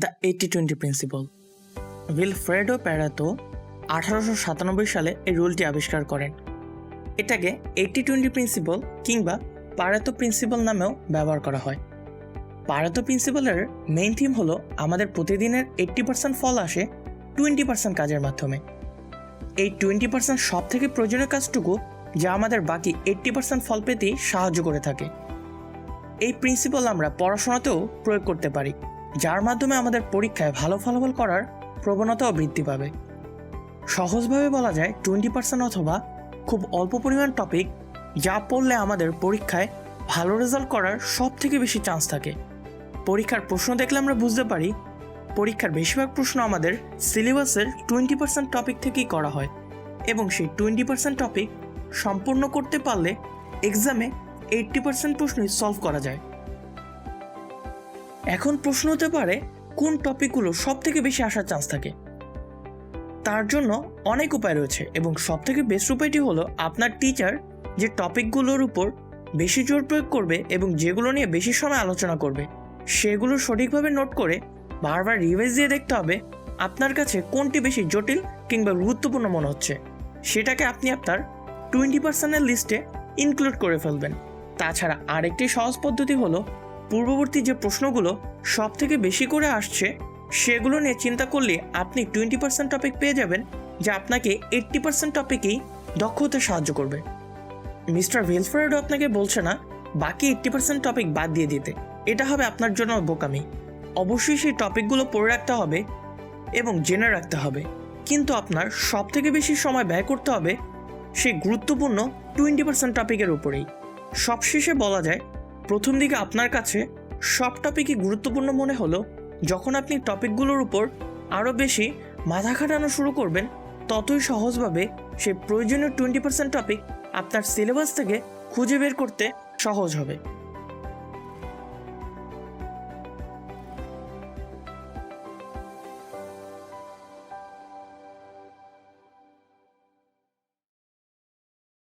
The 80-20 principle. Wilfredo Pareto 1897 সালে এই রুলটি আবিষ্কার করেন। এটাকে 80-20 প্রিন্সিপল কিংবা পারেতো প্রিন্সিপল নামেও ব্যবহার করা হয়। পারেতো প্রিন্সিপলের মেইন থিম হলো আমাদের প্রতিদিনের 80% ফল আসে 20% কাজের মাধ্যমে। এই 20% সব থেকে প্রয়োজনীয় কাজটুকু যা আমাদের বাকি 80% ফল পেতেই সাহায্য করে থাকে। এই প্রিন্সিপল আমরা পড়াশোনাতেও প্রয়োগ করতে পারি, যার মাধ্যমে আমাদের পরীক্ষায় ভালো ফলাফল করার প্রবণতাও বৃদ্ধি পাবে। সহজভাবে বলা যায় 20% অথবা খুব অল্প পরিমাণ টপিক যা পড়লে আমাদের পরীক্ষায় ভালো রেজাল্ট করার সব থেকে বেশি চান্স থাকে। পরীক্ষার প্রশ্ন দেখলে আমরা বুঝতে পারি পরীক্ষার বেশিরভাগ প্রশ্ন আমাদের সিলেবাসের 20% টপিক থেকেই করা হয় এবং সেই 20% টপিক সম্পূর্ণ করতে পারলে এক্সামে 80% প্রশ্নই সলভ করা যায়। এখন প্রশ্ন হতে পারে কোন টপিকগুলো সব থেকে বেশি আসার চান্স থাকে। তার জন্য অনেক উপায় রয়েছে এবং সব থেকে বেস্ট উপায়টি হলো আপনার টিচার যে টপিকগুলোর উপর বেশি জোর প্রয়োগ করবে এবং যেগুলো নিয়ে বেশি সময় আলোচনা করবে সেগুলো সঠিকভাবে নোট করে বারবার রিভাইজ দিয়ে দেখতে হবে আপনার কাছে কোনটি বেশি জটিল কিংবা গুরুত্বপূর্ণ মনে হচ্ছে, সেটাকে আপনি আপনার 20%-এর লিস্টে ইনক্লুড করে ফেলবেন। তাছাড়া আরেকটি সহজ পদ্ধতি হলো পূর্ববর্তী যে প্রশ্নগুলো সব থেকে বেশি করে আসছে সেগুলো নিয়ে চিন্তা করলে আপনি 20% টপিক পেয়ে যাবেন, যা আপনাকে 80% টপিকেই দক্ষ হতে সাহায্য করবে। মিস্টার উইলফ্রেডো আপনাকে বলছে না বাকি 80% টপিক বাদ দিয়ে দিতে, এটা হবে আপনার জন্য বোকামি। অবশ্যই সেই টপিকগুলো পড়ে রাখতে হবে এবং জেনে রাখতে হবে, কিন্তু আপনার সব থেকে বেশি সময় ব্যয় করতে হবে সেই গুরুত্বপূর্ণ 20% টপিকের উপরেই। সবশেষে বলা যায় প্রথম দিকে আপনার কাছে সব টপিকই গুরুত্বপূর্ণ মনে হলো যখন আপনি টপিকগুলোর উপর আরও বেশি মাথা খাটানো শুরু করবেন ততই সহজভাবে সেই প্রয়োজনীয় 20% টপিক আপনার সিলেবাস থেকে খুঁজে বের করতে সহজ হবে।